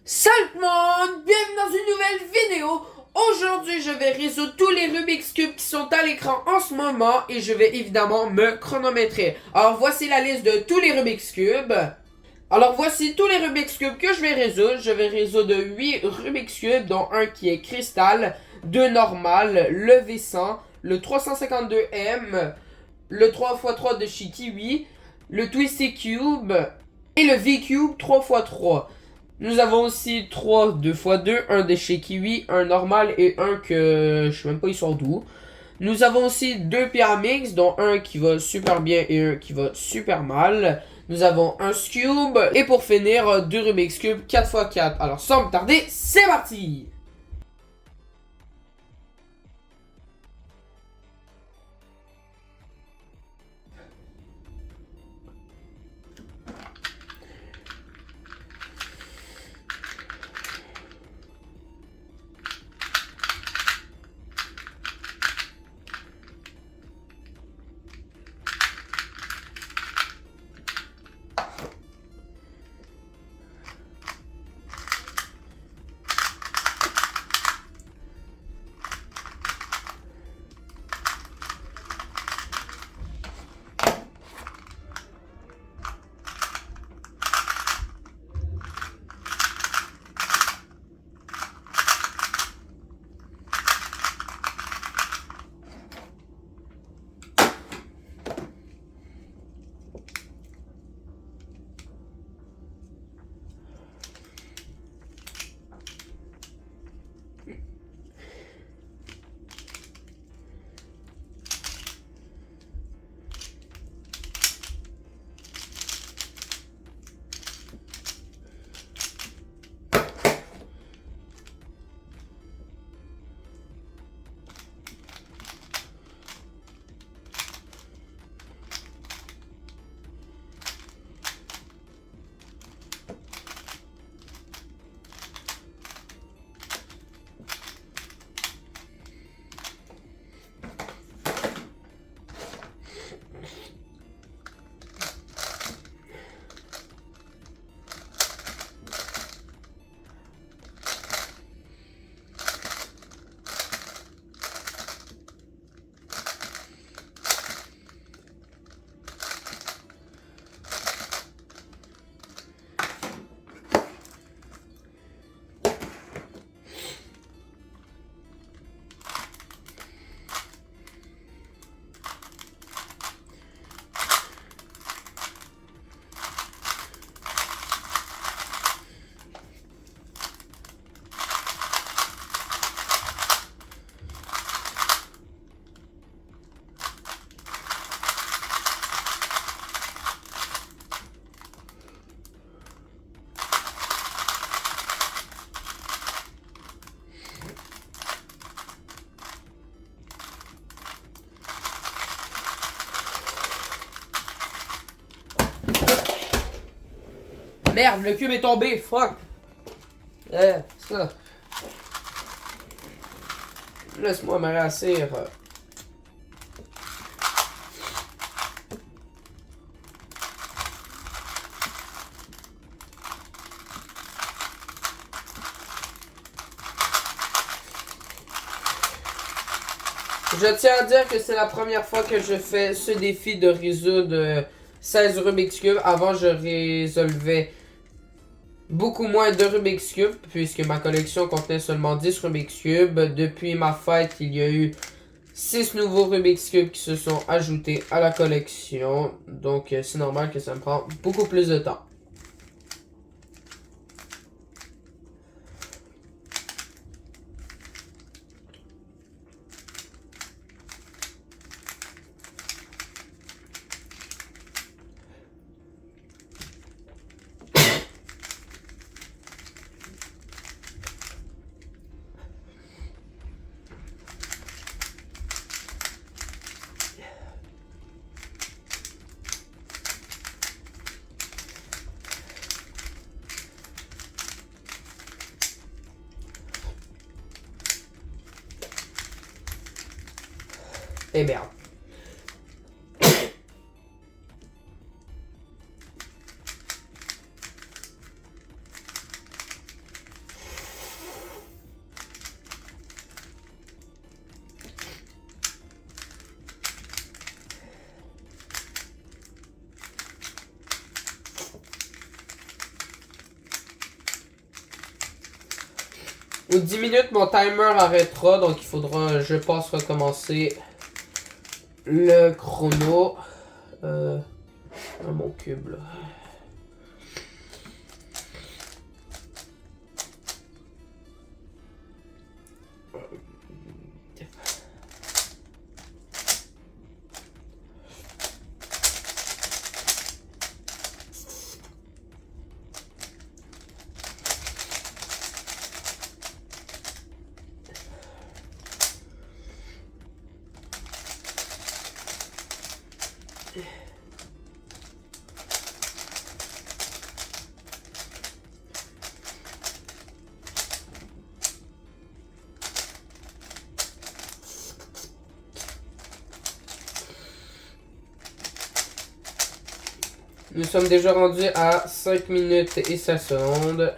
Salut tout le monde, bienvenue dans une nouvelle vidéo. Aujourd'hui, je vais résoudre tous les Rubik's Cube qui sont à l'écran en ce moment et je vais évidemment me chronométrer. Alors, voici la liste de tous les Rubik's Cube. Alors, voici tous les Rubik's Cube que je vais résoudre. Je vais résoudre 8 Rubik's Cube, dont un qui est cristal, 2 normal, le V100, le 352M, le 3x3 de chez Kiwi, le Twisty Cube et le V-Cube 3x3. Nous avons aussi 3 2x2, un de chez Kiwi, un normal et un que je sais même pas ils sont d'où. Nous avons aussi 2 Pyramix, dont un qui va super bien et un qui va super mal. Nous avons un Cube et pour finir 2 Rubik's Cube 4x4. Alors sans me tarder, c'est parti! Merde, le cube est tombé, fuck! Ça. Laisse-moi me rassir. Je tiens à dire que c'est la première fois que je fais ce défi de résoudre 16 Rubik's Cube. Avant, je résolvais beaucoup moins de Rubik's Cube, puisque ma collection contenait seulement 10 Rubik's Cube. Depuis ma fête, il y a eu 6 nouveaux Rubik's Cube qui se sont ajoutés à la collection. Donc, c'est normal que ça me prend beaucoup plus de temps. Et merde. Aux 10 minutes, mon timer arrêtera, donc il faudra, je pense, recommencer le chrono. À mon cube, là. Nous sommes déjà rendus à 5 minutes et 16 secondes.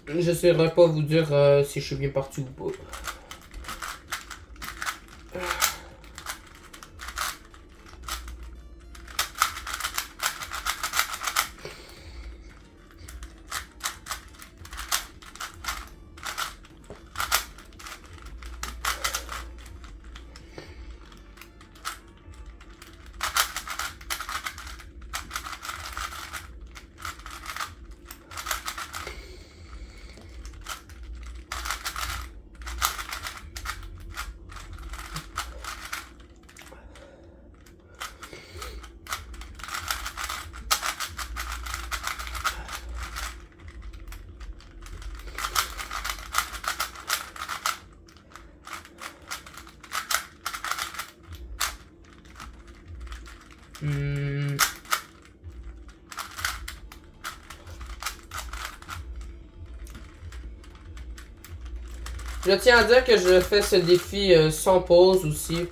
Je ne saurais pas vous dire si je suis bien parti ou pas. Je tiens à dire que je fais ce défi sans pause aussi.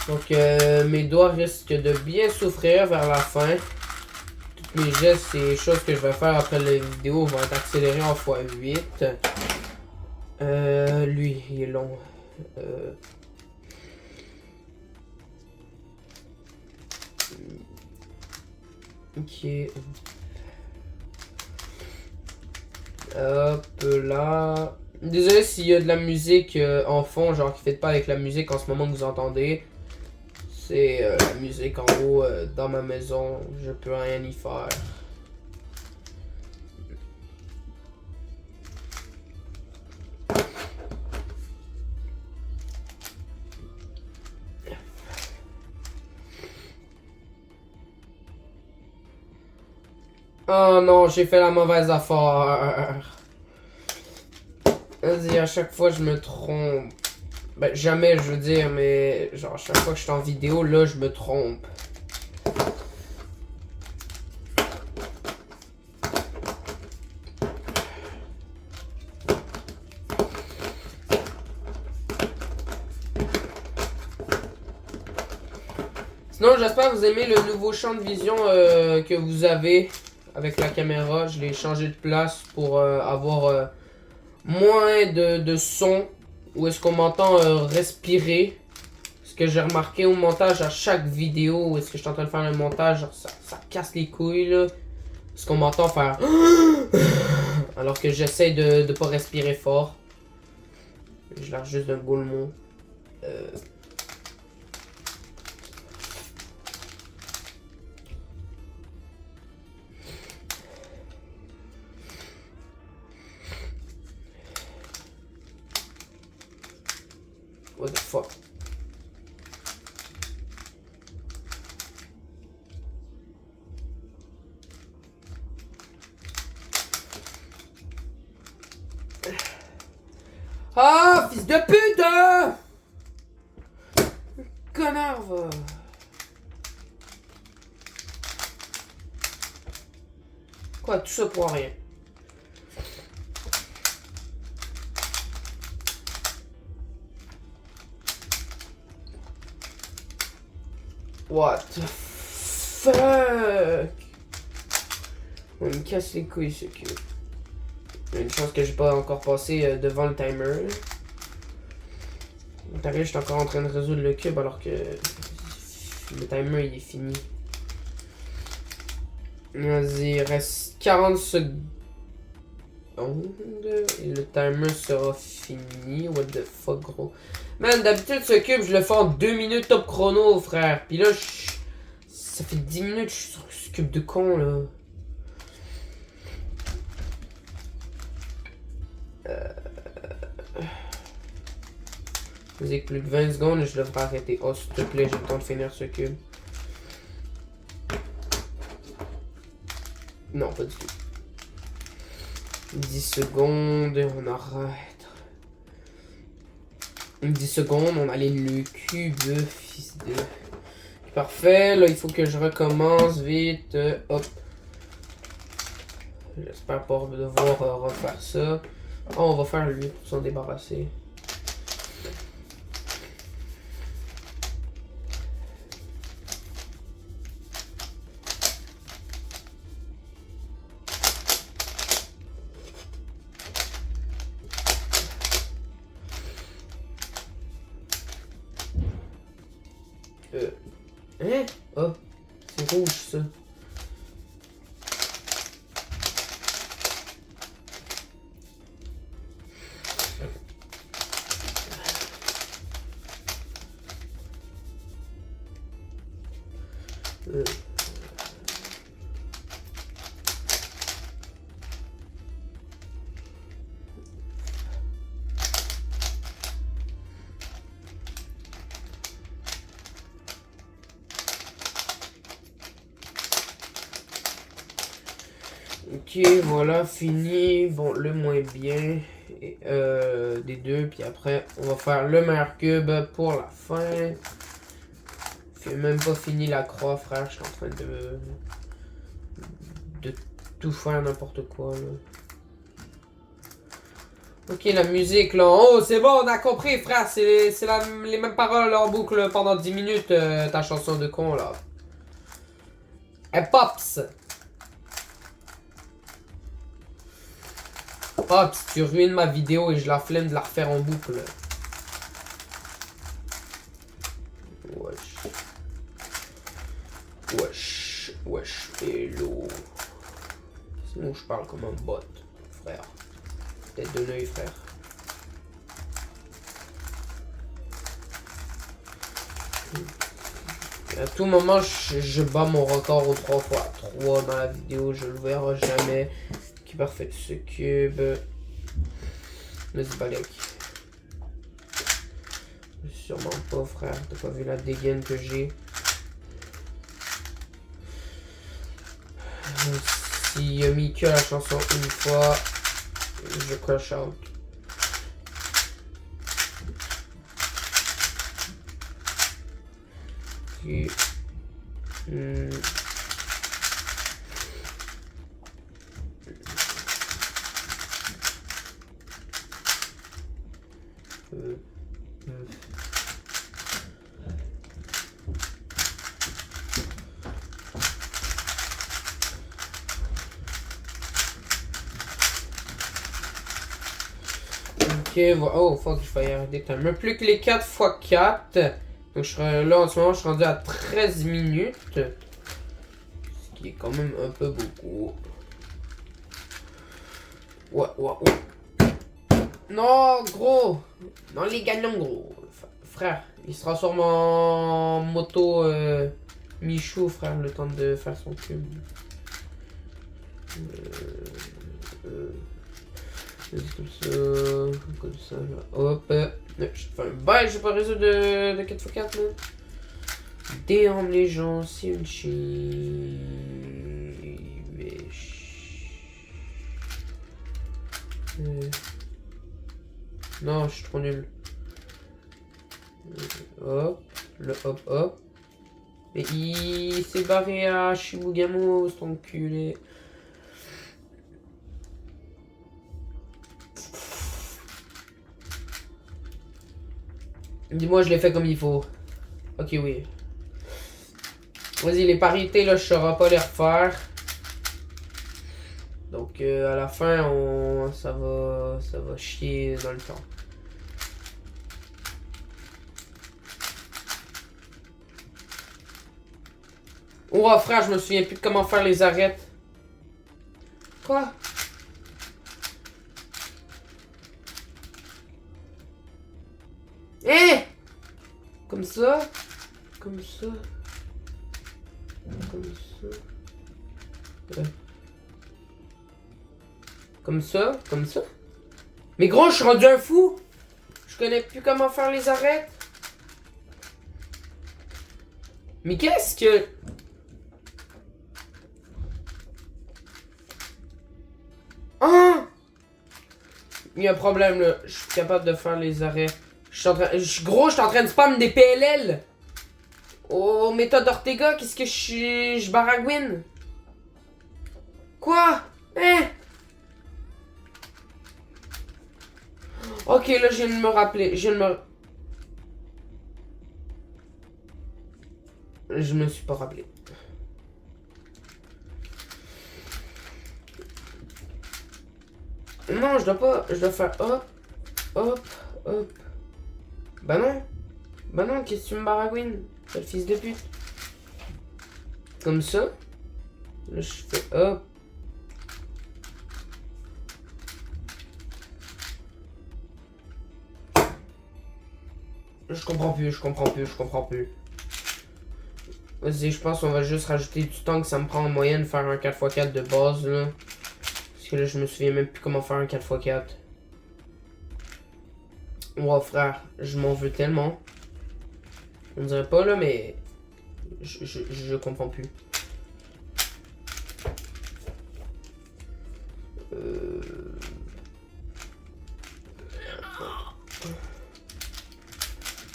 Donc mes doigts risquent de bien souffrir vers la fin. Tous mes gestes et choses que je vais faire après la vidéo vont être accélérés en x8. Lui, il est long. Ok. Hop là. Désolé s'il y a de la musique en fond, genre qui fait pas avec la musique en ce moment que vous entendez. C'est la musique en haut dans ma maison. Je peux rien y faire. Oh non, j'ai fait la mauvaise affaire. Vas-y, à chaque fois je me trompe. Ben jamais je veux dire, mais genre à chaque fois que je suis en vidéo, là je me trompe. Sinon, j'espère que vous aimez le nouveau champ de vision que vous avez avec la caméra. Je l'ai changé de place pour avoir moins de son. Où est-ce qu'on m'entend respirer. Ce que j'ai remarqué au montage à chaque vidéo, où est-ce que je suis en train de faire le montage, genre, ça casse les couilles là. Parce qu'on m'entend faire alors que j'essaie de pas respirer fort. J'ai l'air juste d'un goulmon. What the fuck? Ah, fils de pute! Connard, va! Quoi, tout ça pour rien? What the fuck? On me casse les couilles, ce cul. Il y a une chance que j'ai pas encore passé devant le timer. T'arrives, je suis encore en train de résoudre le cube alors que le timer il est fini. Vas-y, il reste 40 secondes. Et le timer sera fini. What the fuck, gros. Man, d'habitude, ce cube, je le fais en 2 minutes top chrono, frère. Puis là, ça fait 10 minutes que je suis sur ce cube de con, là. Vas-y, plus de 20 secondes et je devrais arrêter. Oh, s'il te plaît, j'ai le temps de finir ce cube. Non, pas du tout. 10 secondes et on arrête. 10 secondes, on allume le cube, fils de... Parfait, là il faut que je recommence vite. Hop. J'espère pas devoir refaire ça. Oh, on va faire lui pour s'en débarrasser. Hein? Oh, c'est rouge ça. Ok, voilà, fini. Bon, le moins bien des deux. Puis après, on va faire le meilleur cube pour la fin. J'ai même pas fini la croix, frère. Je suis en train de tout faire n'importe quoi, là. Ok, la musique, là. Oh, c'est bon, on a compris, frère. C'est les mêmes paroles en boucle pendant 10 minutes, ta chanson de con, là. Hey, Pops! Pops, tu ruines ma vidéo et je la flemme de la refaire en boucle. Wesh. Wesh. Wesh. Hello. Sinon, je parle comme un bot, frère. Tête de l'œil, frère. À tout moment, je bats mon record au 3x3 dans la vidéo. Je le verrai jamais. Qui parfait ce cube. Let's balèque. Sûrement pas, frère. T'as pas vu la dégaine que j'ai. S'il a mis que la chanson une fois, je crash out. Okay. Ok, oh fuck, je vais y arrêter. T'as même plus que les 4 x 4. Donc je serai là en ce moment, je suis rendu à 13 minutes. Ce qui est quand même un peu beaucoup. Ouais. Non, gros. Non, les gagnants, gros. Frère, il se transforme en moto Michou, frère, le temps de faire son cube. Comme ça, hop. Je fais un bail, je vais pas résoudre de 4x4, là. Déhamble les gens, c'est une chie. Non, je suis trop nul. Hop, le hop. Et il s'est barré à Shibugamo, cet enculé. Dis-moi, je l'ai fait comme il faut. Ok, oui. Vas-y, les parités, là, je saurais pas les refaire. Donc, à la fin, ça va chier dans le temps. Oh frère, je me souviens plus de comment faire les arêtes. Quoi? Eh! Comme ça. Comme ça. Comme ça. Comme ça. Comme ça. Mais gros, je suis rendu un fou. Je connais plus comment faire les arêtes. Mais qu'est-ce que... Ah! Il y a un problème là. Je suis capable de faire les arrêts. Gros, je suis en train de spam des PLL. Oh, méthode Ortega, qu'est-ce que je baragouine? Quoi? Hein? Ok, là, je viens de me rappeler. Je me suis pas rappelé. Non, je dois pas. Je dois faire hop, hop, hop. Bah non. Bah non, qu'est-ce que tu me baragouines? T'es le fils de pute. Comme ça. Là, je fais hop. Je comprends plus, je comprends plus, je comprends plus. Vas-y, je pense qu'on va juste rajouter du temps que ça me prend en moyenne faire un 4x4 de base, là. Parce que là, je me souviens même plus comment faire un 4x4. Oh, frère, je m'en veux tellement. On dirait pas, là, mais... Je comprends plus.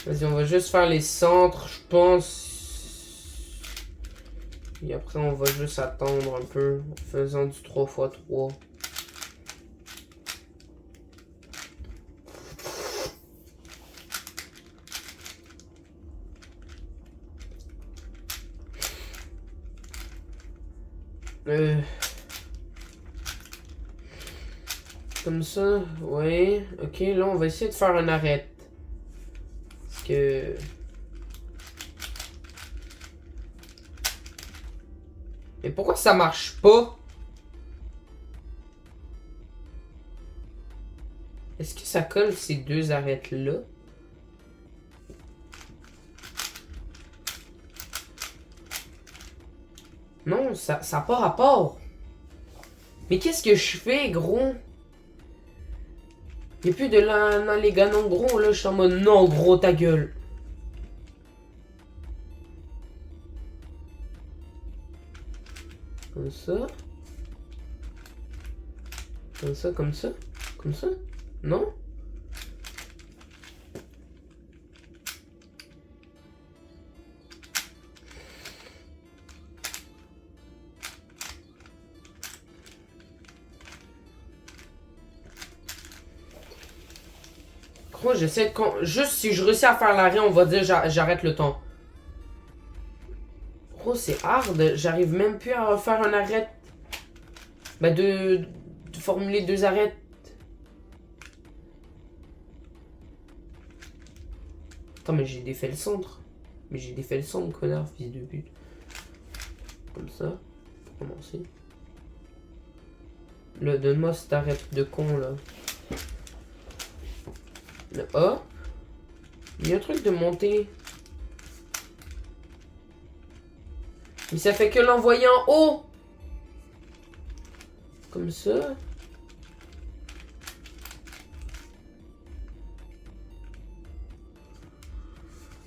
Vas-y, on va juste faire les centres, je pense. Et après, on va juste attendre un peu en faisant du 3x3. Comme ça, ouais. Ok, là, on va essayer de faire un arrêt. Parce que... Mais pourquoi ça marche pas? Est-ce que ça colle ces deux arêtes-là? Non, ça n'a pas rapport. Mais qu'est-ce que je fais, gros? Y'a plus de dans les ganons gros, là. Je suis en mode non, gros, ta gueule. Comme ça. Comme ça, comme ça. Comme ça. Non? Gros, j'essaie de... Juste si je réussis à faire l'arrêt, on va dire j'arrête le temps. Gros, c'est hard. J'arrive même plus à faire un arrêt. Bah, de formuler deux arrêts. Attends, mais j'ai défait le centre. Mais j'ai défait le centre, connard, fils de pute. Comme ça. Pour commencer. Là, donne-moi cette arrêt de con, là. Le A. Il y a un truc de monter. Mais ça fait que l'envoyer en haut. Comme ça.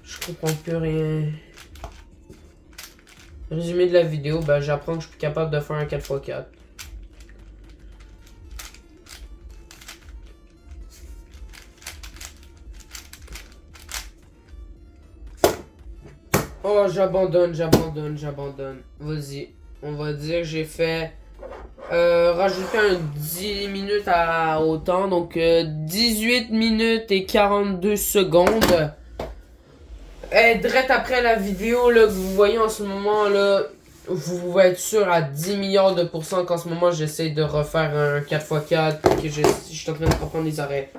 Je comprends plus rien. Résumé de la vidéo, ben j'apprends que je suis capable de faire un 4x4. Oh, j'abandonne. Vas-y. On va dire que j'ai fait... rajouter un 10 minutes au temps. Donc, 18 minutes et 42 secondes. Et direct après la vidéo là, que vous voyez en ce moment, là, vous pouvez être sûr à 10 milliards de pourcents qu'en ce moment, j'essaie de refaire un 4x4. Que je suis en train de reprendre les arrêts.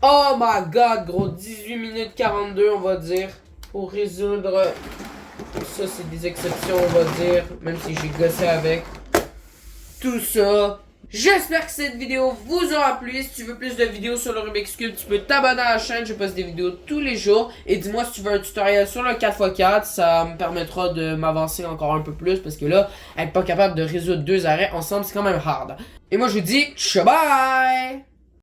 Oh my god, gros. 18 minutes 42, on va dire. Pour résoudre ça, c'est des exceptions, on va dire. Même si j'ai gossé avec tout ça. J'espère que cette vidéo vous aura plu. Si tu veux plus de vidéos sur le Rubik's Cube, tu peux t'abonner à la chaîne. Je poste des vidéos tous les jours. Et dis-moi si tu veux un tutoriel sur le 4x4. Ça me permettra de m'avancer encore un peu plus. Parce que là, être pas capable de résoudre 2 arrêts ensemble, c'est quand même hard. Et moi, je vous dis, ciao bye!